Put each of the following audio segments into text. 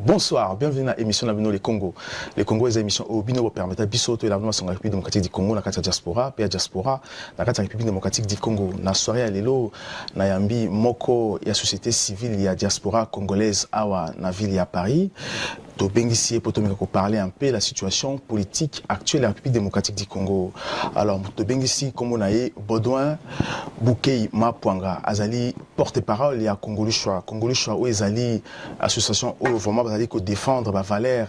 Bonsoir, bienvenue à l'émission Nabino les Congo. Les Congo est une émission au Bino permettre biso to la République démocratique du Congo na kati diaspora, pe diaspora na kati République démocratique du Congo. Na soirée à lelo na yambi moko ya société civile ya diaspora congolaise awa na ville ya Paris. To bengisi pour parler un peu de la situation politique actuelle de la République démocratique du Congo. Alors to bengisi comme on a eu Baudouin Boukei Mapwanga azali porte-parole ya Congolais choix où ezali association où vraiment bazali ko défendre ba valeur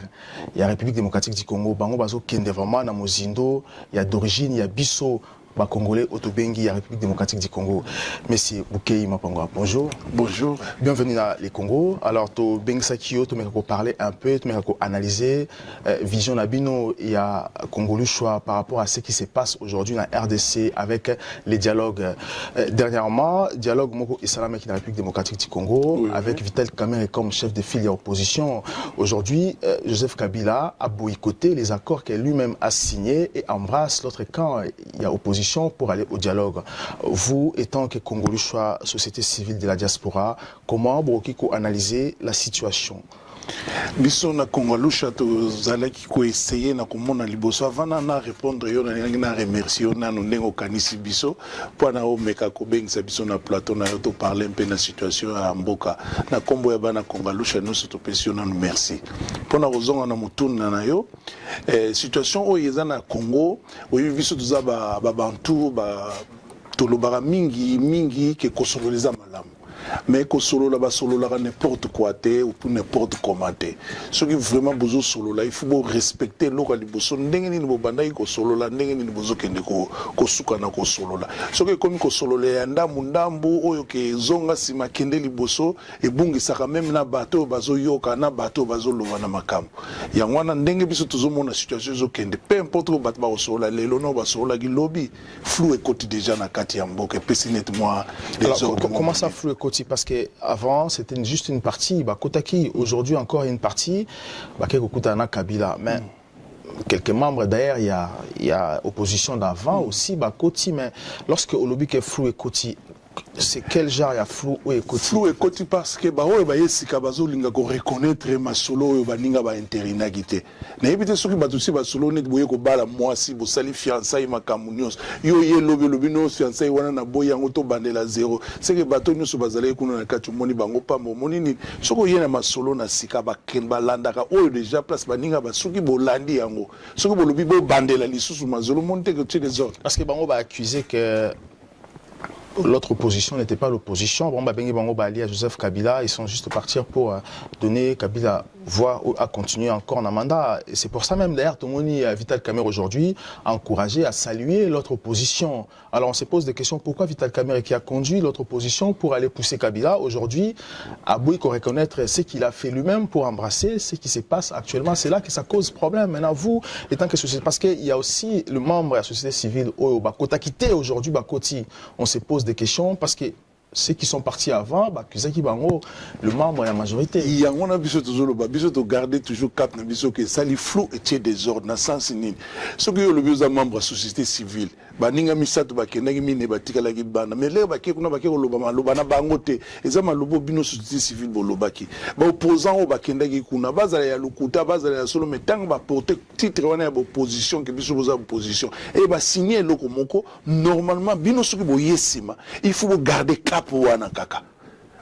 ya République démocratique du Congo bango bazo kende vraiment na mozindo ya d'origine ya biso ba Congolais Otobengi ya République démocratique du Congo. Monsieur Boukei Mapwanga, bonjour. Bonjour. Bienvenue dans les Congo. Alors to bengisa kio to meko parler un peu, to meko analyser vision nabino il y a Congolais choix par rapport à ce qui se passe aujourd'hui dans RDC avec les dialogues. Dernièrement, dialogue moko Islam avec la République démocratique du Congo oui, avec oui. Vital Kamerhe comme chef de file à opposition. Aujourd'hui, Joseph Kabila a boycotté les accords qu'elle lui-même a signés et embrasse l'autre camp. Il y a opposition pour aller au dialogue. Vous, étant que Congolais choix société civile de la diaspora, comment vous analysez la situation? Biso na Congolusha to zalaki ko essayer na komona liboso avant na répondre yo na remercier na ndengo kanisi biso pona o meka ko bengisa biso na plateau na yo to parler un peu na situation ya mboka na kombo ya bana Congolusha no to pesio na merci pona ozonga na mutuna na yo situation o yeza na Congo o biso tuza ba bantu ba tolobara mingi ke kosololiza malamu. Mais que solo là-bas, solo là, n'importe quoi, ou pour n'importe comment. Ce qui est vraiment besoin solo là, il faut respecter l'eau à l'ibosson. N'engeni ni bobanda ko solo là, n'engeni ni bozo kende ko suka na ko solo là. Ce qui est comme ko solo là, anda mundambu oyo ke zonga sima kende liboso et bungi saka même na bateau bazo yoka na bateau bazo lova na makam. Ya wana ndenge biso tuzomo na situation zo kende. Peu importe ko batba ko solo là, lelo no ba solo là gi lobby flou et côté déjà na kati ya mboka pesi nettement. Alors comment ça flou et côté? Parce qu'avant, c'était juste une partie, Kotaki, aujourd'hui encore une partie, Kekokutana Kabila. Mais quelques membres d'ailleurs, il y a opposition d'avant aussi, Koti, mais lorsque Olobi est flou et Koti, c'est quel genre ya flou ou ekoti? Flou et Koti parce que oyo ba yesika bazo linga ko reconnaître ma solo oyo baninga ba interina gité. Na yebite soki batusi ba solo net boye ko bala mwasi bo sali fiançailles makamunios. Yo ye lobi no fiançailles wana na boya ngo to bandela zéro. C'est que bato nyoso bazale kuna na kati moni bango pa moni ni soko ye na ma solo na sika ba kenba landaka oyo déjà place baninga ba soki bo landi yango. Soki bo lobi bo bandela lisusu mazolo monte que tu des autres. Parce que bango ba accuser que l'autre opposition n'était pas l'opposition. Bon, Bango Bali à Joseph Kabila, ils sont juste partis pour donner Kabila voix à continuer encore un mandat. Et c'est pour ça même d'ailleurs, Tomoni Vital Kamerhe aujourd'hui a encouragé à saluer l'autre opposition. Alors on se pose des questions, pourquoi Vital Kamerhe qui a conduit l'autre opposition pour aller pousser Kabila aujourd'hui a beau reconnaître ce qu'il a fait lui-même pour embrasser ce qui se passe actuellement. C'est là que ça cause problème. Maintenant vous, étant que société, parce qu'il y a aussi le membre de la société civile Kota quitté aujourd'hui Bakoti, on se pose des questions parce que ceux qui sont partis avant, le membre et la majorité. Il y a un biso de garder toujours cap na biso que ça les flou et désordre na sens ni. Ce que le biso membre de la société civile, baninga misato bakenda mine batika la gibana. Mais là baké kuna baké loba na bangote. Ezama lobo bino société civile bolobaki. Ba opposant au bakenda kuna bazala ya lukuta bazala ya solo metang ba porter titre wana ya opposition que biso boza opposition. Et ba signer loko moko normalement bino soki boyesima. Il faut garder cap wana kaka.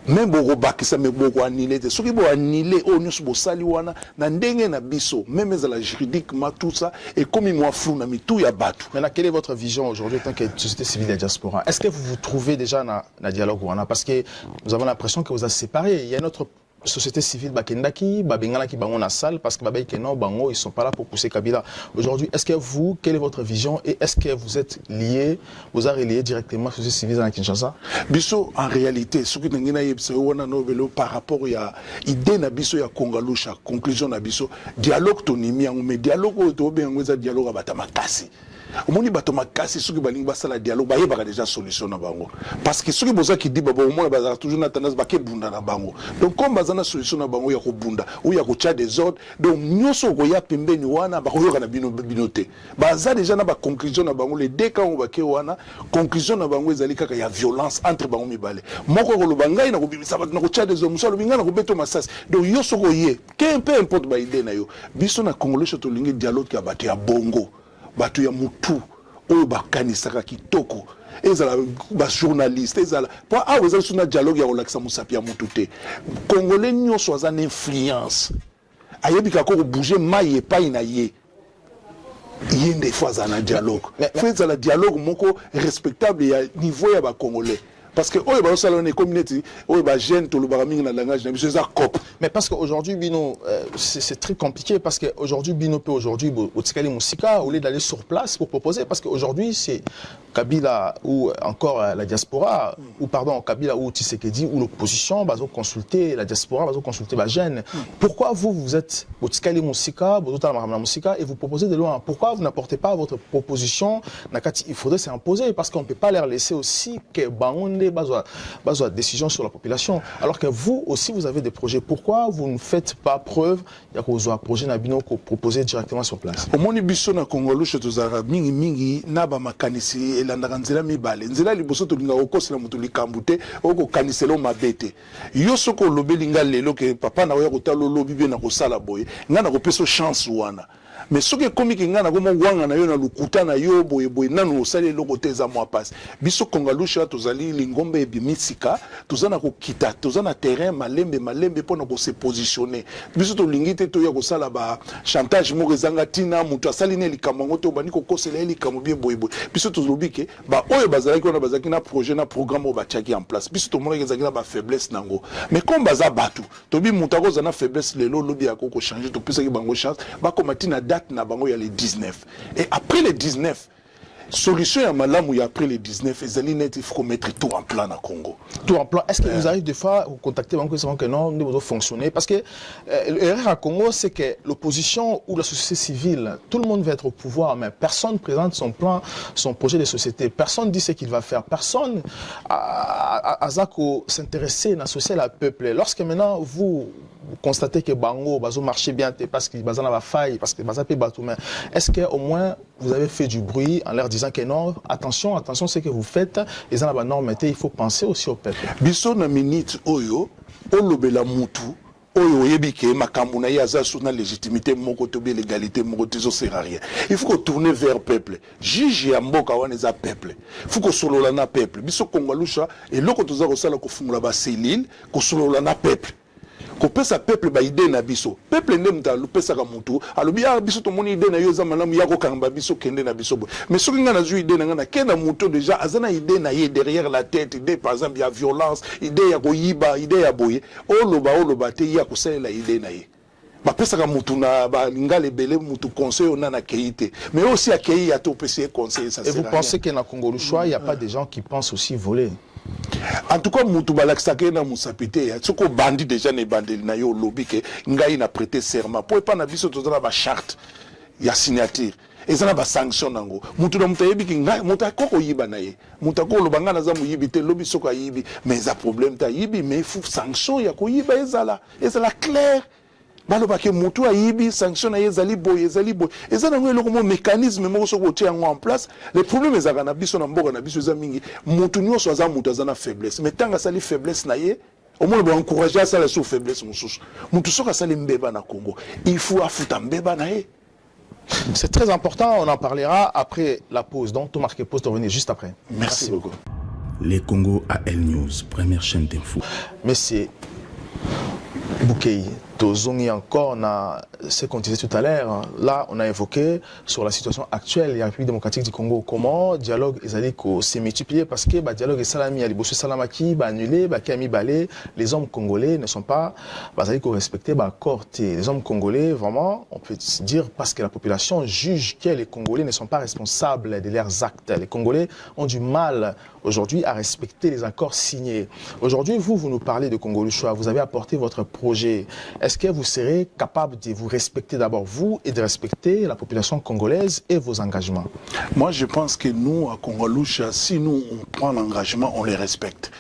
Même boko bakisa me boko annulé te soki bo annulé o nyusu bo sali wana na ndenge na biso même ezala juridiquement tout ça et comme il moi flou na mitou ya batu. Maintenant quelle est votre vision aujourd'hui en tant que société civile de la diaspora? Est-ce que vous vous trouvez déjà dans dialogue wana parce que nous avons l'impression que vous êtes séparés. Il y a notre société civile bakendaki babengana ki bango na salle parce que babay kenon bango ils sont pas là pour pousser Kabila. Aujourd'hui, est-ce que vous, quelle est votre vision et est-ce que vous êtes liés, vous êtes reliés directement à la société civile dans Kinshasa? Biso en réalité ce que ngina yebse wana no velo par rapport ya idée na biso ya Congolusha conclusion na biso dialogue tonimi yango mais dialogue to bengo za dialogue abata makasi. Omoni bato makasi soki balingi basala dialogue bayebaka déjà solution na bango parce que soki boza ki di babo omona bazala toujours na tendance bake bunda na bango donc comme bazana solution na bango ya kobunda ou ya kotia des ordres donc nyoso ko ya pembeni wana ba koyoka na binote baza déjà na ba conclusion na bango les deux cas on ba ke wana conclusion na bango ezali kaka ya violence entre bango mibale moko ko lobangai na ko bimisa ba na ko tia des hommes so lobinga na ko beto masasi donc yoso ko ye peu importe ba idée na yo biso na congolais to lingi dialogue ya bato ya bongo bato ya mutu oyo bakanisaka kitoko ezala ba journaliste ezala po a weza suna dialogue ya kolakisa musapi ya mutu te congolais nyonso aza na influence ayebika ko bouger mai epai na ye yende fois na dialogue faut ezala dialogue moko respectable ya niveau ya ba congolais parce que oyo ba sala na communauté oyo ba jeune to lo ba mingi na langage na biso za cop mais parce que aujourd'hui Bino c'est très compliqué parce que aujourd'hui Bino peut aujourd'hui otikali musika au lieu d'aller sur place pour proposer parce que aujourd'hui c'est Kabila ou encore la diaspora ou pardon Kabila ou Tshisekedi ou l'opposition bazo consulter la diaspora bazo consulter ba jeune pourquoi vous êtes otikali musika bozota na musika et vous proposez de loin pourquoi vous n'apportez pas votre proposition nakati il faudrait s'imposer parce qu'on peut pas leur laisser aussi que bango besoin de décision sur la population. Alors que vous aussi, vous avez des projets. Pourquoi vous ne faites pas preuve de un projet Nabino qu'on proposez directement sur place? Au moins, biso na Congolo chez Tozara mingi naba makanisi elanda nzela mibale. Nzela liboso to linga okosela mutu likambute oko kaniselo mabete. Yo soko lobelinga lelo ke papa na oya kotalo lobi bien na kosala boye. Nga na kopeso chance wana. Mais ce qui est comique, nga na gomo wanga na yo na lukuta na yo boye nanu osali loko teza mwa passe. Biso kongalusha tozali lingombe bimisika, tozana ko kita, tozana terrain malembe pona ko se positionner. Biso to lingite to ya ko sala ba chantage mo rezanga tina mutu asali ne likamango to bani ko kosela likamo bien boye. Biso to lobike ba oyo bazali ko na bazaki na projet na programme o ba tchaki en place. Biso to mona ezaki na ba faiblesse nango. Mais comme baza batu, to bi mutu ko zana faiblesse lelo lobi ya ko changer to pesa ki bango chance ba komati na date na bango ya les 19 et après les 19 solution ya malamu ya après les 19 ezali net il faut mettre tout en plan na Congo tout en plan est-ce que vous arrivez des fois vous contacter bango savant que non nous devons fonctionner parce que l'erreur à Congo c'est que l'opposition ou la société civile tout le monde veut être au pouvoir mais personne présente son plan son projet de société personne dit ce qu'il va faire personne a s'intéresser à la peuple lorsque maintenant vous constatez que bango bazo marcher bien parce que bazana va faille parce que baza pe batou mais est-ce que au moins vous avez fait du bruit en leur disant que non attention ce que vous faites les en la norme il faut penser aussi au peuple biso na minute oyo olobela mutu oyo yebike makambu na yaza suna légitimité moko to be légalité moko tezo sert à rien il faut tourner vers peuple juge ya mboka wana za peuple il faut ko solola na peuple biso kongalusha et loko toza ko sala ko fungula ba selile ko solola na peuple kopesa peuple ba idée na biso peuple nde muta lupesa ka mutu alobi ya biso to moni idée na yo za malamu ya ko kanga biso kende na biso mais soki nga na zu idée na nga na kenda mutu déjà azana idée na ye derrière la tête idée par exemple ya violence idée ya koyiba idée ya boye oloba te ya kosalela idée na ye bapesa ka mutu na ba ngale belé mutu conseil on na keité mais aussi à kei ya to pesa conseil ça. Et vous pensez que na Congo le choix il y a pas des gens qui pensent aussi voler? En tout cas, mutu balakisaka na musapité ya soko bandi déjà ne bandeli na yo lobby ke ngai na prêter serment pour pas na biso tozala ba charte ya signature ezana ba sanction nango mutu na mutu yebi ki ngai mutu akoko yiba na ye mutu ko lobanga na za mu yibi te lobby soko yibi mais za problème ta yibi mais il faut sanction ya ko yiba ezala clair baloba ke mutu ayibi sanction na ezali boy ezana ngelo ko mécanisme moko soko tia en place les problèmes ezaka na biso na mboka na biso za mingi mutu nyonso aza mutu azana faiblesse mais tanga sali faiblesse na ye au moins ba encourager ça la sous faiblesse mususu mutu soka sali mbeba na Congo il faut afuta mbeba na ye. C'est très important, on en parlera après la pause donc tout marqué pause de revenir juste après. Merci beaucoup. Les Congo AL News, première chaîne d'info. Monsieur Boukei, Tozongi encore, on a ce qu'on disait tout à l'heure. Là, on a évoqué sur la situation actuelle de la République démocratique du Congo. Comment le dialogue s'est multiplié parce que le dialogue est salami, Alibosu Salamaki, annulé, Kami Balé. Les hommes congolais ne sont pas respectés, les hommes congolais, vraiment, on peut dire parce que la population juge que les Congolais ne sont pas responsables de leurs actes. Les Congolais ont du mal aujourd'hui à respecter les accords signés. Aujourd'hui, vous nous parlez de Congo le choix, vous avez apporté votre projet. Est-ce que vous serez capable de vous respecter d'abord vous et de respecter la population congolaise et vos engagements? Moi, je pense que nous, à Congo-Loucha, si nous on prend l'engagement, on les respecte.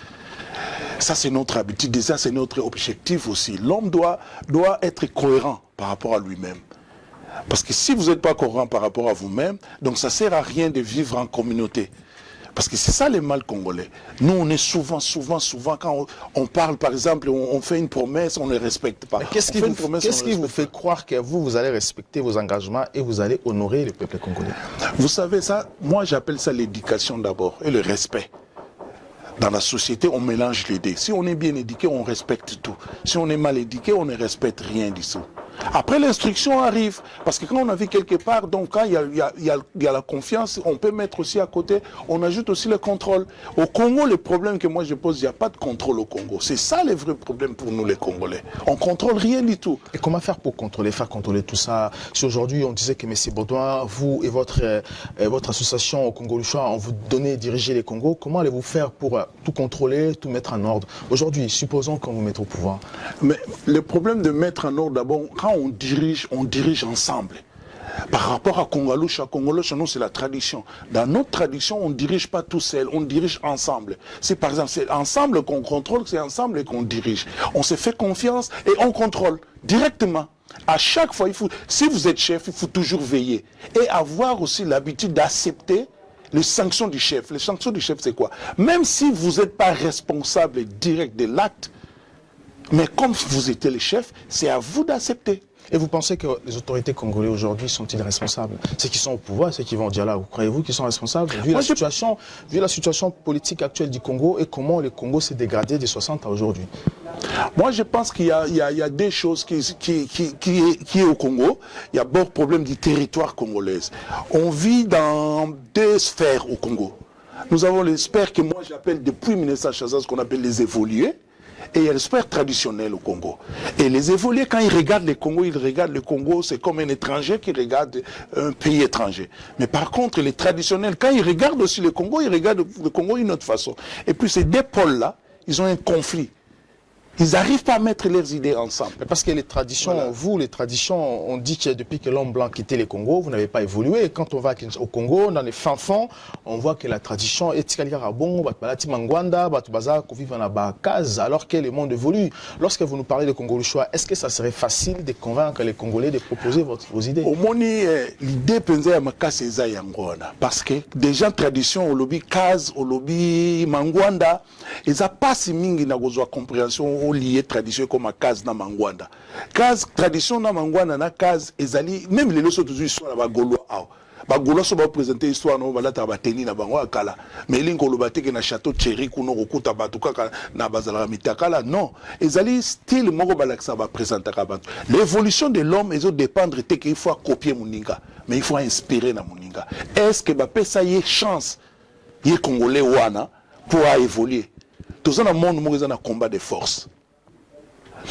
Ça, c'est notre habitude, et ça, c'est notre objectif aussi. L'homme doit être cohérent par rapport à lui-même. Parce que si vous n'êtes pas cohérent par rapport à vous-même, donc ça ne sert à rien de vivre en communauté. Parce que c'est ça le mal congolais. Nous, on est souvent, quand on parle, par exemple, on fait une promesse, on ne respecte pas. Qu'est-ce qui vous fait croire que vous allez respecter vos engagements et vous allez honorer le peuple congolais? Vous savez ça, moi j'appelle ça l'éducation d'abord et le respect. Dans la société, on mélange les deux. Si on est bien éduqué, on respecte tout. Si on est mal éduqué, on ne respecte rien du tout. Après, l'instruction arrive. Parce que quand on a vu quelque part, donc quand il y a la confiance, on peut mettre aussi à côté, on ajoute aussi le contrôle. Au Congo, le problème que moi je pose, il n'y a pas de contrôle au Congo. C'est ça le vrai problème pour nous les Congolais. On ne contrôle rien du tout. Et comment faire pour faire contrôler tout ça? Si aujourd'hui on disait que M. Baudouin, vous et votre association au Congo Lucha, on vous donnait diriger les Congos, comment allez-vous faire pour tout contrôler, tout mettre en ordre? Aujourd'hui, supposons qu'on vous mette au pouvoir. Mais le problème de mettre en ordre, d'abord, quand on dirige ensemble. Par rapport à Congo Lucha, nous, c'est la tradition. Dans notre tradition, on ne dirige pas tout seul, on dirige ensemble. C'est par exemple, c'est ensemble qu'on contrôle, c'est ensemble qu'on dirige. On se fait confiance et on contrôle directement. À chaque fois, si vous êtes chef, il faut toujours veiller. Et avoir aussi l'habitude d'accepter les sanctions du chef. Les sanctions du chef, c'est quoi? Même si vous n'êtes pas responsable direct de l'acte, mais comme vous étiez le chef, c'est à vous d'accepter. Et vous pensez que les autorités congolaises aujourd'hui sont-ils responsables? Ceux qui sont au pouvoir, ceux qui vont dire là, vous croyez-vous qu'ils sont responsables vu la situation politique actuelle du Congo et comment le Congo s'est dégradé de 60 à aujourd'hui? Moi, je pense qu'il y a des choses qui est au Congo. Il y a d'abord le problème du territoire congolais. On vit dans deux sphères au Congo. Nous avons les sphères que moi j'appelle depuis 1960 ce qu'on appelle les évolués. Et il y a les sphères traditionnelles au Congo. Et les évolués, quand ils regardent le Congo, c'est comme un étranger qui regarde un pays étranger. Mais par contre, les traditionnels, quand ils regardent aussi le Congo, ils regardent le Congo d'une autre façon. Et puis ces deux pôles-là, ils ont un conflit. Ils n'arrivent pas à mettre leurs idées ensemble. Mais parce que les traditions, voilà. Les traditions, on dit que depuis que l'homme blanc quittait le Congo, vous n'avez pas évolué. Et quand on va au Congo, dans les fins fonds, on voit que la tradition est bon, alors que le monde évolue. Lorsque vous nous parlez de Congo Lucha, est-ce que ça serait facile de convaincre les Congolais de proposer vos idées? Au moins, l'idée pensée à Makase Zayangwana. Parce que des gens tradition, au lobby Kaz, au lobby Mangwanda, ils n'ont pas si mingi na compréhension lié tradition comme à Kaz na Mangwanda. Kaz tradition na Mangwanda na Kaz ezali même les leçons toujours histoire ba Golo a. Ba Golo so ba présenter histoire no ba lata ba teni na bango akala. Mais lingo lo bateke na château Thierry kuno kokuta batu kaka na bazala mitakala non. Ezali style moko balaksa ba présenter ka batu. L'évolution de l'homme ezo dépendre te qu'il faut copier muninga, mais il faut inspirer na muninga. Est-ce que ba pesa yé chance yé congolais wana pour évoluer? Tout ça dans le monde, nous avons un combat de force.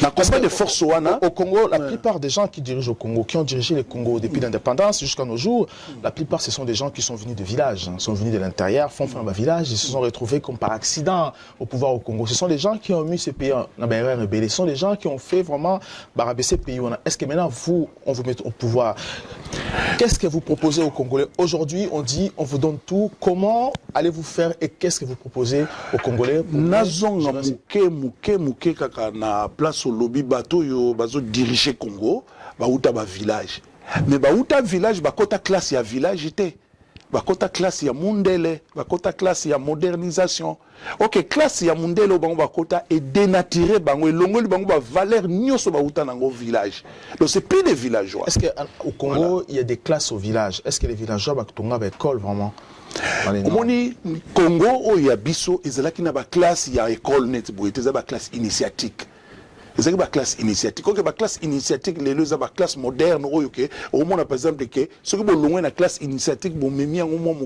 Au Congo, la plupart des gens qui dirigent au Congo, qui ont dirigé le Congo depuis l'indépendance jusqu'à nos jours, la plupart ce sont des gens qui sont venus de villages, sont venus de l'intérieur, font un village, ils se sont retrouvés comme par accident au pouvoir au Congo. Ce sont des gens qui ont mis ce pays en rebelle. Ce sont des gens qui ont fait vraiment barabaisser ce pays. Est-ce que maintenant, on vous met au pouvoir? Qu'est-ce que vous proposez aux Congolais? Aujourd'hui, on dit, on vous donne tout. Comment allez-vous faire et qu'est-ce que vous proposez aux Congolais? Au lobby bateau yo bazo diriger Congo bauta ba village mais bauta village bakota classe ya village était bakota classe ya mundele bakota classe ya modernisation. OK, classe ya mundele bango bakota et dénaturer bango et longoli bango ba valeur nyoso bauta nango village. Donc c'est plus des villageois. Est-ce que au Congo voilà, il y a des classes au village? Est-ce que les villageois batonga ba école vraiment? Omoni Congo o ya biso ezalaki na ba classe ya école net boité za ba classe initiatique. C'est une classe initiatique. Quand une classe initiatique, les deux une classe moderne, au moins par exemple que ce que vous loin la classe initiatique, vous mettez au moins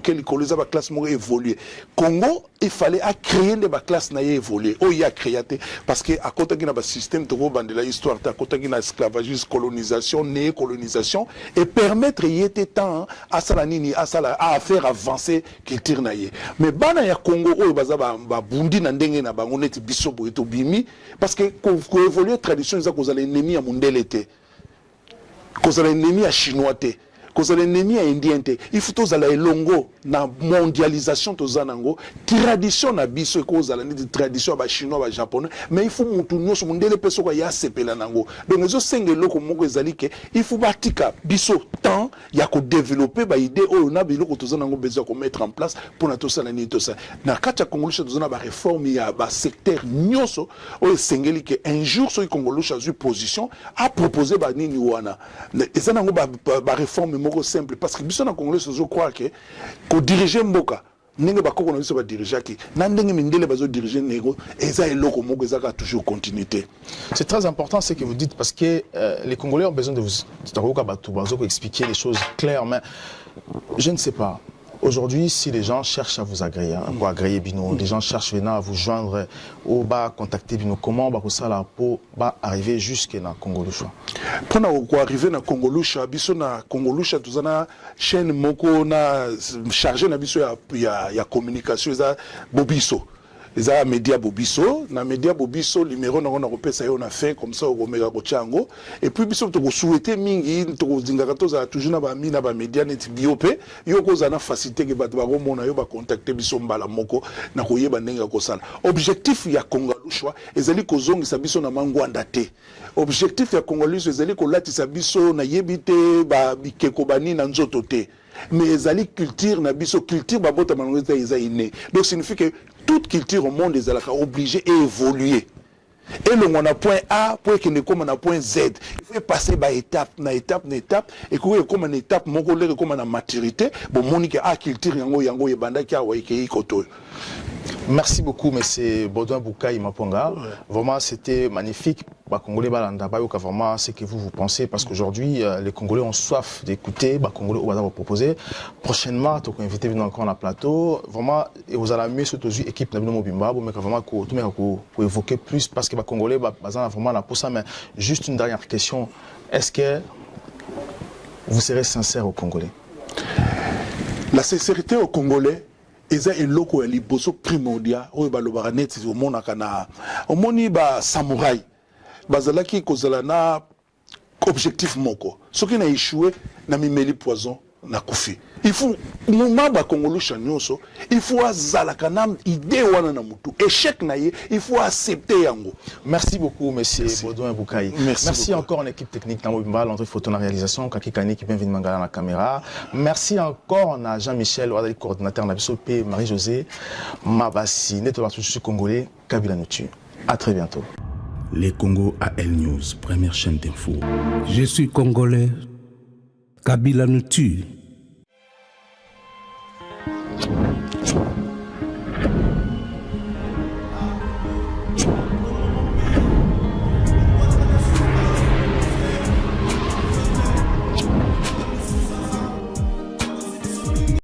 quelle la classe évoluer. Congo, il fallait créer des classes na évoluer. Oh, il a créé parce que à côté d'un système de la histoire, à côté d'un esclavagisme, colonisation, néo-colonisation, et permettre y était temps à salanini, à faire avancer culture naie. Mais bana ya Congo, oh, bazaba bundi na ndenge na bangonet biso boeto bimi parce que pour évoluer tradition, ils ont l'ennemi à Mundele, ils ont l'ennemi à Chinois, cause l'ennemi indien te il faut tozala elongo na mondialisation tozanango tradition na biso cause la ni tradition ba chinois ba japonais mais il faut mutu nyonso mundele peso ko ya sepela nango donc ezo sengelo ko moko ezali ke il faut batika biso temps ya ko développer ba idée o na biloko tozanango besoin ko mettre en place pour na tosala ni tosa na kati ya Congolais tozana ba réforme ya ba secteur nyonso o sengeli ke un jour so Congolais a eu position à proposer ba nini wana ezanango ba réforme moko simple parce que biso na Congolais je crois que ko diriger mboka ndenge bakoko na biso ba diriger ki na ndenge mindele bazo diriger nego eza eloko moko ezaka toujours continuité. C'est très important ce que vous dites parce que les Congolais ont besoin de vous expliquer les choses claires, mais je ne sais pas. Aujourd'hui, si les gens cherchent à vous agréer, pour agréer Bino, les gens cherchent à vous joindre ou à contacter Bino, comment ça là pour arriver jusqu'à la Congolusha? Pour arriver na Congolusha, biso na Congolusha tuzana chaîne moko na chargé na biso ya communication za bobiso. Eza média bobiso na média bobiso numéro na on repesa yo na fin comme ça au mega kochango et puis biso to souhaiter mingi to zingaka to za toujours na ba mina ba média net biopé yo ko za na facilité ke bato ba komona yo ba contacter biso mbala moko na koyeba ndenge ko sala objectif ya Congolusha ezali ko zongisa biso na mangwanda te objectif ya Congolusha ezali ko latisa biso na yebite ba bikeko bani na nzoto te mais ezali culture na biso culture ba bota manongeza eza iné donc signifie que toute culture au monde est obligée et évoluer. Et le on a point A pour qu'il ne comme on a point Z. Il faut passer par étape, et que comme une étape, mon collègue comme une maturité, bon monique a culture yango yebanda kia waikei koto. Merci beaucoup, M. Baudouin Boukaï Maponga. Vraiment, c'était magnifique. Les Congolais, vraiment, ce que vous pensez, parce qu'aujourd'hui, les Congolais ont soif d'écouter. Les Congolais vont vous proposer. Prochainement, tu vas inviter encore dans le plateau. Vraiment, vous allez mieux cette équipe de Mobimba, mais vraiment, pour évoquer plus, parce que les Congolais, vraiment, là pour ça. Mais juste une dernière question. Est-ce que vous serez sincère aux Congolais? La sincérité aux Congolais, eza eloko ya liboso primordial oyo balobaka neti omonaka na omoni ba samouraï bazalaki kozala na objectif moko soki na échoué na mimeli poison na kufi il faut moment ba Congolusha nyonso il faut azalaka na idée wana na mutu échec na ye il faut accepter yango. Merci beaucoup monsieur Baudouin Boukaï. Merci encore en équipe technique na Mobimba l'entrée photo na réalisation Kakikani qui vient mangala na caméra. Merci encore à Jean-Michel Ouadali coordinateur na biso P Marie-Josée Mabassi neto partout sur Congolais Kabila Nutu. À très bientôt. Les Congo AL News, première chaîne d'info. Je suis congolais. Kabila nous tue.